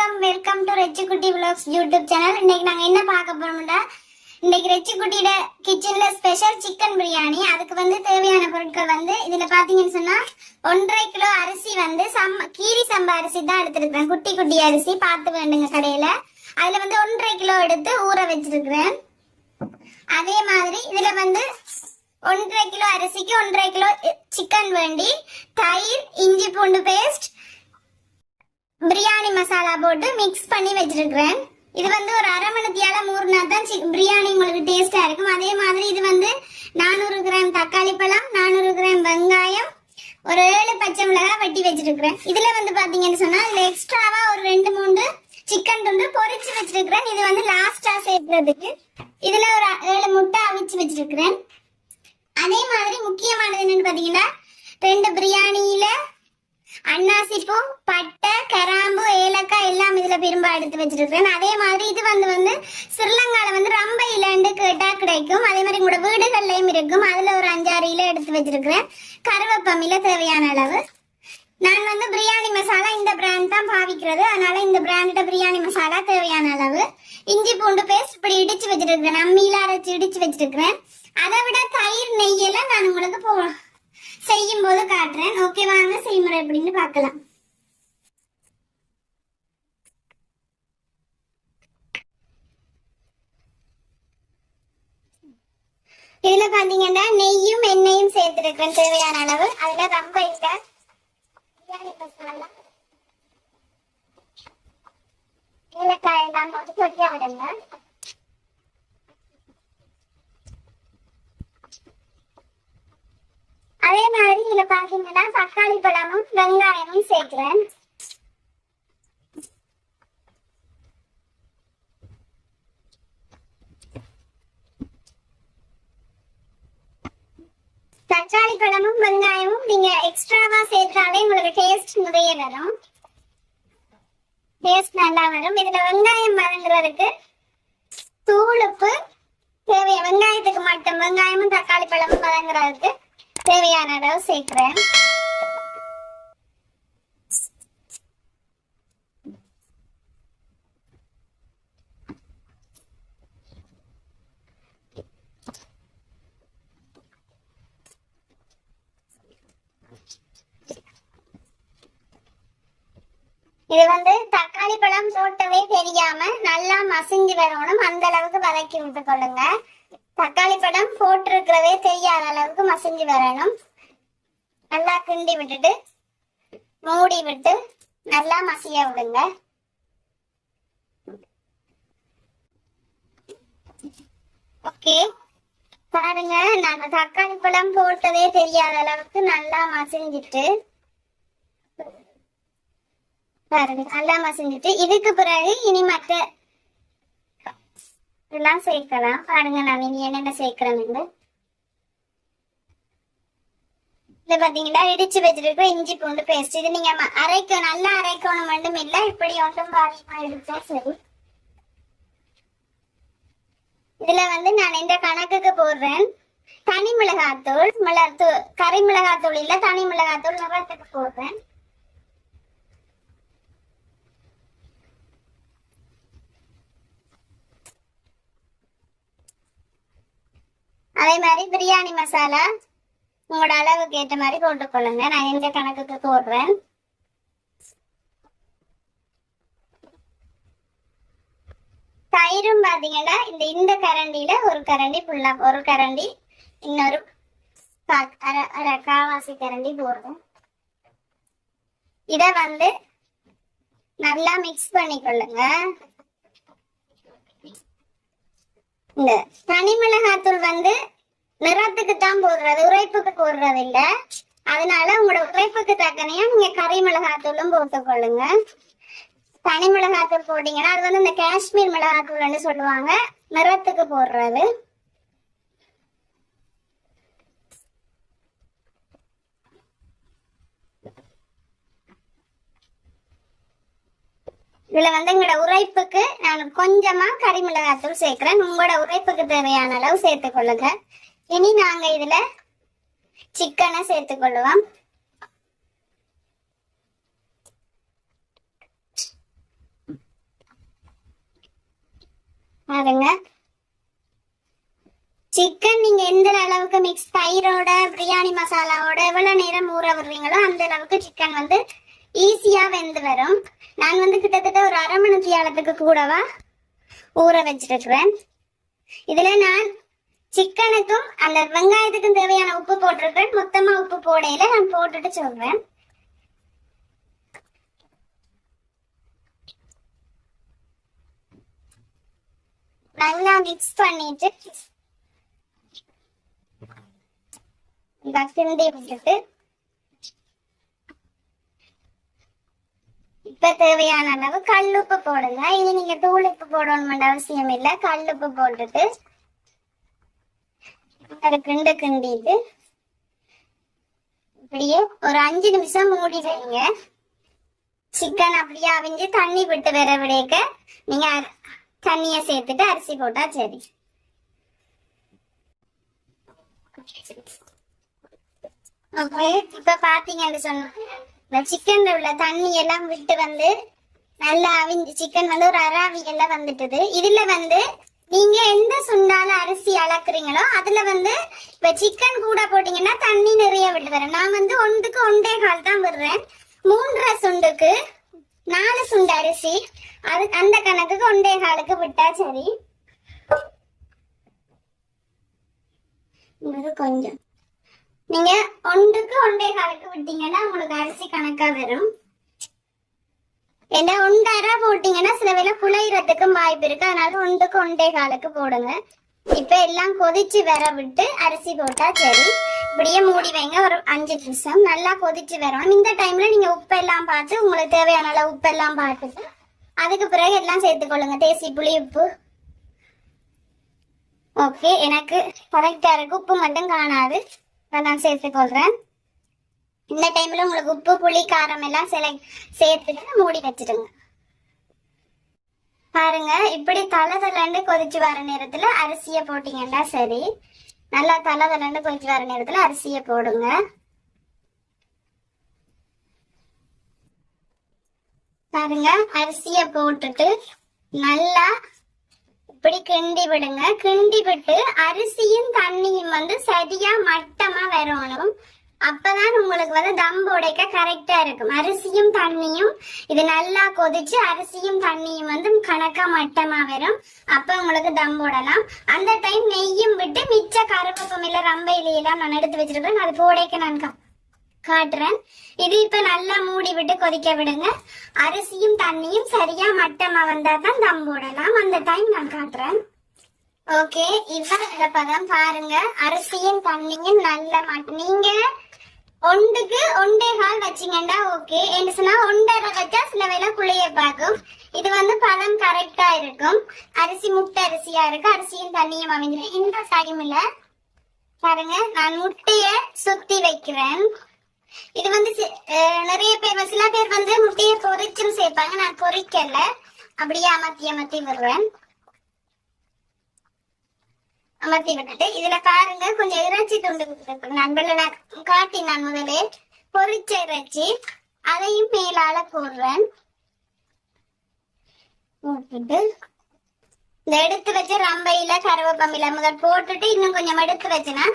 Welcome to Rechikutty vlogs YouTube channel. இன்னைக்கு நாங்க என்ன பார்க்க போறோம்னா, இன்னைக்கு ரெச்சிக்குட்டியோட கிச்சன்ல ஸ்பெஷல் சிக்கன் பிரியாணி. அதுக்கு தேவையான பொருட்கள் இதுல பாத்தீங்கன்னு சொன்னா 1.5 கிலோ அரிசி கீரி சம்பா அரிசி தான் எடுத்திருக்கேன். குட்டி குட்டி அரிசி பார்த்து வேண்டுங்க கடையில. அதுல 1.5 கிலோ எடுத்து ஊற வச்சிருக்கிறேன். அதே மாதிரி இதுல 1.5 கிலோ அரிசிக்கு 1.5 கிலோ சிக்கன் வேண்டி தயிர், இஞ்சி பூண்டு பேஸ்ட், பிரியாணி மசாலா போட்டு மிக்ஸ் பண்ணி வச்சிருக்கிறேன். இது ஒரு அரை மணித்தியால மூர்னா தான் பிரியாணி உங்களுக்கு டேஸ்டா இருக்கும். அதே மாதிரி இது 400 கிராம் தக்காளி பழம், 400 கிராம் வெங்காயம், ஒரு 7 பச்சை மிளகாய் வெட்டி வச்சிருக்கிறேன். இதுல பாத்தீங்கன்னு சொன்னா இதுல எக்ஸ்ட்ராவா ஒரு 2-3 சிக்கன் துண்டு பொரிச்சு வச்சிருக்கிறேன். இது லாஸ்டா சேர்க்கிறதுக்கு. இதுல ஒரு 7 முட்டை அவிச்சு வச்சிருக்கிறேன். அதே மாதிரி முக்கியமானது என்னன்னு பாத்தீங்கன்னா 2 பிரியாணியில அன்னாசிப்பூ, பட்டை, கிராம்பு, ஏலக்காய் எல்லாம் இதுல பெரும்பா எடுத்து வச்சிருக்கிறேன். அதே மாதிரி இது ஸ்ரீலங்கால ரம்ப இலண்டு கேட்டா கிடைக்கும். அதே மாதிரி உங்களோட வீடுகள்லயும் இருக்கும். அதுல ஒரு 5-6 இலை எடுத்து வச்சிருக்கிறேன். கருவேப்பமில தேவையான அளவு. நான் பிரியாணி மசாலா இந்த பிராண்ட் தான் பாவிக்கிறது. அதனால இந்த பிராண்டோட பிரியாணி மசாலா தேவையான அளவு. இஞ்சி பூண்டு பேஸ்ட் இப்படி இடிச்சு வச்சிருக்கிறேன். அம்மியில அரைச்சு இடிச்சு வச்சிருக்கிறேன். அதை விட தயிர், நெய்யெல்லாம் நான் உங்களுக்கு செய்யும் போது காட்டுறேன். ஓகே, வாங்க செய்முறை எப்படின்னு பார்க்கலாம். இதுல பாத்தீங்கன்னா நெய்யும் எண்ணெயும் சேர்த்திருக்கிறேன் தேவையான அளவு. அதுல ரொம்ப இல்ல பிரியாணி மசாலா, ஏலக்காய் எல்லாம் போட்டு கொதிக்க விடுங்க. அதே மாதிரி இதுல பாத்தீங்கன்னா தக்காளி பழமும் வெங்காயமும் சேர்க்கிறேன். தக்காளி பழமும் வெங்காயமும் நீங்க எக்ஸ்ட்ராவா சேர்த்தாலே உங்களுக்கு டேஸ்ட் நிறைய வரும். டேஸ்ட் நல்லா வரும். இதுல வெங்காயம் வதங்குறதுக்கு தூளுப்பு தேவையான வெங்காயத்துக்கு மட்டும், வெங்காயமும் தக்காளி பழமும் வதங்குறதுக்கு தேவையான அளவு சேர்க்கிறேன். இது தக்காளி பழம் போட்டவே தெரியாம நல்லா மசிஞ்சு வரணும். அந்த அளவுக்கு வதக்கி விட்டு கொள்ளுங்க. தக்காளி பழம் போட்டிருக்கிறதே தெரியாத அளவுக்கு மசிஞ்சு வரணும். நல்லா கிண்டி விட்டுட்டு மூடி விட்டு நல்லா மசிய விடுங்க. ஓகே, பாருங்க, நாங்க தக்காளி பழம் போட்டதே தெரியாத அளவுக்கு நல்லா மசிஞ்சிட்டு பாருங்க, நல்லா மசிஞ்சிட்டு இதுக்கு பிறகு இனி மற்ற எல்லாம் சேர்க்கலாம். பாருங்க, நான் இனி என்னென்ன சேர்க்கிறேன். இது பாத்தீங்கன்னா இடிச்சு வச்சிருக்க இஞ்சி பூண்டு பேஸ்ட். இது நீங்க நல்லா அரைக்கணும் மட்டும் இல்ல, இப்படி ஒன்றும் பாதிமா எடுத்தா சரி. இதுல நான் இந்த கணக்குக்கு போடுறேன். தனி மிளகாத்தூள், கறி மிளகாத்தூள் இல்ல, தனி மிளகாத்தூள் நிறத்துக்கு போடுறேன். அதே மாதிரி பிரியாணி மசாலா உங்களோட அளவுக்கு ஏற்ற மாதிரி போட்டுக்கொள்ளுங்க. நான் எந்த கணக்குக்கு போடுறேன். தயிரும் பாத்தீங்கன்னா இந்த கரண்டியில ஒரு கரண்டி ஃபுல்லா, ஒரு கரண்டி, இன்னொரு அரை காவாசி கரண்டி போடுறேன். இத நல்லா மிக்ஸ் பண்ணிக்கொள்ளுங்க. இந்த தனி மிளகாத்தூள் நிறத்துக்கு தான் போடுறது, உரைப்புக்கு போடுறது இல்ல. அதனால உங்களோட உரைப்புக்கு தக்கனையா நீங்க கறி மிளகாத்தூளும் போட்டுக்கொள்ளுங்க. தனி மிளகாத்தூள் போட்டீங்கன்னா அது இந்த காஷ்மீர் மிளகாத்தூள்னு சொல்லுவாங்க, நிறத்துக்கு போடுறது. இதுல எங்களோட உரைப்புக்கு நான் கொஞ்சமா கறி மிளகாத்தூள் சேர்க்கிறேன். உங்களோட உரைப்புக்கு தேவையான அளவு சேர்த்துக்கொள்ளுங்க. இனி நாங்க இதுல சிக்கனை சேர்த்துக்கொள்ளுவோம். பாருங்க சிக்கன் நீங்க எந்த அளவுக்கு மிக்ஸ் தயிரோட பிரியாணி மசாலாவோட எவ்வளவு நேரம் ஊற விடுறீங்களோ அந்த அளவுக்கு சிக்கன் வந்து ஈஸியா வெந்து வரும். நான் வந்து கிட்டத்தட்ட ஒரு அரை மணி நேரத்துக்கு கூடவா ஊற வச்சிருக்கிறேன். இதுல நான் சிக்கனுக்கும் அந்த வெங்காயத்துக்கும் தேவையான உப்பு போட்டிருக்கிறேன். மொத்தமா உப்பு போடையில நான் போட்டுட்டு சொல்றேன். நல்லா மிக்ஸ் பண்ணிட்டு கிண்டி விட்டுட்டு இப்ப தேவையான அளவு கல்லுப்பு போடுங்க. இது நீங்க தூள் உப்பு போடணும் அவசியம் இல்ல. கல்லுப்பு போட்டுட்டு ஒரு கிண்டிட்டு இப்படியே ஒரு 5 நிமிஷம் மூடி வைங்க. சிக்கன் அப்படியே அவிஞ்சு தண்ணி விட்டு வர விடைக்க நீங்க தண்ணிய சேர்த்துட்டு அரிசி போட்டா சரி. ஓகே இப்ப பாத்தீங்கன்னு சொன்ன சிக்கன்ல உள்ள தண்ணி எல்லாம் விட்டு வந்து நல்லா அவிஞ்சு சிக்கன் வந்து ஒரு அராவியல்ல வந்துட்டுது. இதுல வந்து நீங்க எந்த சுண்டால அரிசி அளக்குறீங்களோ அதுல வந்து இப்ப சிக்கன் கூட போட்டீங்கன்னா தண்ணி நிறைய விட்டு வரேன். நான் வந்து 1க்கு 1.25 தான் விடுறேன். 3.5 சுண்டுக்கு 4 சுண்டு அரிசி அது அந்த கணக்குக்கு 1.25க்கு விட்டா சரி. கொஞ்சம் நீங்க 1க்கு 1.25க்கு விட்டீங்கன்னா உங்களுக்கு அரிசி கணக்கா வரும். ஏன்னா 1.5 போட்டீங்கன்னா சில வேளை புளையறதுக்கும் வாய்ப்பு இருக்கு. அதனால 1க்கு 1.25க்கு போடுங்க. இப்ப எல்லாம் கொதிச்சு வர விட்டு அரிசி போட்டா சரி. இப்படியே மூடி வைங்க ஒரு 5 நிமிஷம். நல்லா கொதிச்சு வரணும். இந்த டைம்ல நீங்க உப்பெல்லாம் பார்த்து உங்களுக்கு தேவையான அளவு உப்பெல்லாம் பார்த்துட்டு அதுக்கு பிறகு எல்லாம் சேர்த்துக்கொள்ளுங்க. தேசி புளி உப்பு. ஓகே எனக்கு கரெக்டா இருக்கு. உப்பு மட்டும் காணாது, நான் சேர்த்துக்கொள்றேன். இந்த டைம்ல உங்களுக்கு உப்பு புளி காரம் எல்லாம் சேர்த்துட்டு மூடி வச்சிடுங்க. பாருங்க இப்படி தலை கொதிச்சு வர நேரத்துல அரிசிய போட்டீங்கன்னா சரி. நல்லா தலை கொதிச்சு வர நேரத்துல அரிசிய போடுங்க. பாருங்க அரிசிய போட்டுட்டு நல்லா இப்படி கிண்டி விடுங்க. கிண்டி விட்டு அரிசியும் தண்ணியும் வந்து சரியா மட்டமா வரணும். அப்பதான் உங்களுக்கு வந்து தம் உடைக்க கரெக்டா இருக்கும். அரிசியும் தண்ணியும் இது நல்லா கொதிச்சு அரிசியும் தண்ணியும் வந்து கணக்கா மட்டமா வரும். அப்ப உங்களுக்கு தம் போடலாம். அந்த டைம் நெய்யும் விட்டு மிச்ச கருவேப்பம் இல்ல ரம்பை இலையெல்லாம் நான் எடுத்து வச்சிருக்கேன். அது போடைக்க நான் காட்டுறேன். இது இப்ப நல்லா மூடி விட்டு கொதிக்க விடுங்க. அரிசியும் தண்ணியும் சரியா மட்டமா வந்தா தான் தம் போடலாம். அந்த டைம் நான் காட்டுறேன். ஓகே இவ்வளவு பதம் பாருங்க. அரிசியும் தண்ணியும் நல்ல நீங்க 1க்கு 1.25 வச்சீங்கன்னா ஓகே. என்ன சொன்னா 1.5 வச்சா சில வேளை புளிய பார்க்கும். இது வந்து பதம் கரெக்டா இருக்கும். அரிசி முட்டை அரிசியா இருக்கு. அரிசியும் தண்ணியும் அமைஞ்சிடும். இந்த டைம்ல பாருங்க நான் முட்டைய சுத்தி வைக்கிறேன். இது வந்து நிறைய பேர் சில பேர் வந்து முட்டையை பொரிச்சும் சேர்ப்பாங்க. நான் பொரிக்கல, அப்படியே அமர்த்தி விடுறேன். அமர்த்தி விட்டுட்டு இதுல பாருங்க கொஞ்சம் இறைச்சி துண்டு நண்பர்ல நான் காட்டினான் முதலே பொரிச்ச இறைச்சி. அதையும் மேலால போடுறேன். போட்டுட்டு இந்த எடுத்து வச்ச ரம்பையில கருவேப்பமில முதல் போட்டுட்டு இன்னும் கொஞ்சம் எடுத்து வச்சேன்னா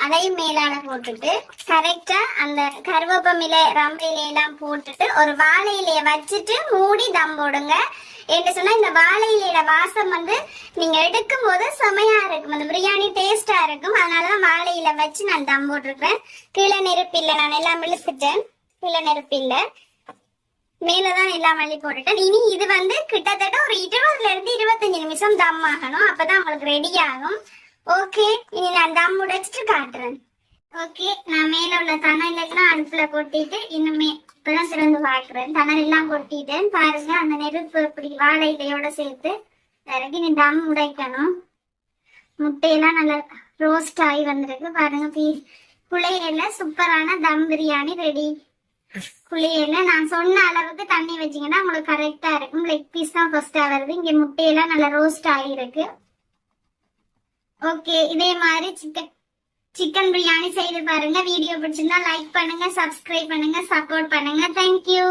அதையும் மேலால போட்டுட்டு கரெக்டா அந்த கருவேப்பமில ரம்பையில எல்லாம் போட்டுட்டு ஒரு வாழை இலைய வச்சுட்டு மூடி தம் போடுங்க. என்று சொன்னா இந்த வாழை இலையில வாசம் வந்து நீங்க எடுக்கும் போது செமையா இருக்கும். அந்த பிரியாணி டேஸ்டா இருக்கும். அதனாலதான் வாழை இலை வச்சு நான் தம் போட்டிருக்கேன். கீழே நெருப்பு இல்லை, நான் எல்லாம் இழுத்துட்டேன். கீழே நெருப்பு இல்லை, மேலதான் எல்லாம் மல்லி போட்டுட்டேன். இனி இது வந்து கிட்டத்தட்ட ஒரு 20ல இருந்து 25 நிமிஷம் தம் ஆகணும். அப்பதான் உங்களுக்கு ரெடி ஆகும். ஓகே இனி நான் தம் உடைச்சிட்டு காட்டுறேன். ஓகே நான் மேல உள்ள தணல் எல்லாம் அடுப்புல கொட்டிட்டு இன்னுமே இப்பதான் திறந்து பாக்குறேன். தணல் எல்லாம் கொட்டிட்டேன். பாருங்க அந்த நெருப்பு இப்படி வாழை இலையோட சேர்த்து இறக்கி நீ தம் உடைக்கணும். முட்டையெல்லாம் நல்லா ரோஸ்ட் ஆகி வந்திருக்கு. பாருங்க புளியில சூப்பரான தம் பிரியாணி ரெடி. புளியில நான் சொன்ன அளவுக்கு தண்ணி வச்சீங்கன்னா உங்களுக்கு கரெக்டா இருக்கும். லெக் பீஸ் தான் ஃபர்ஸ்டா வருது. இங்க முட்டையெல்லாம் நல்லா ரோஸ்ட் ஆகிருக்கு. ஓகே இதே மாதிரி சிக்கன் பிரியாணி செய்து பாருங்க. வீடியோ பிடிச்சிருந்தா லைக் பண்ணுங்க, சப்ஸ்கிரைப் பண்ணுங்க, சப்போர்ட் பண்ணுங்க. தேங்க்யூ.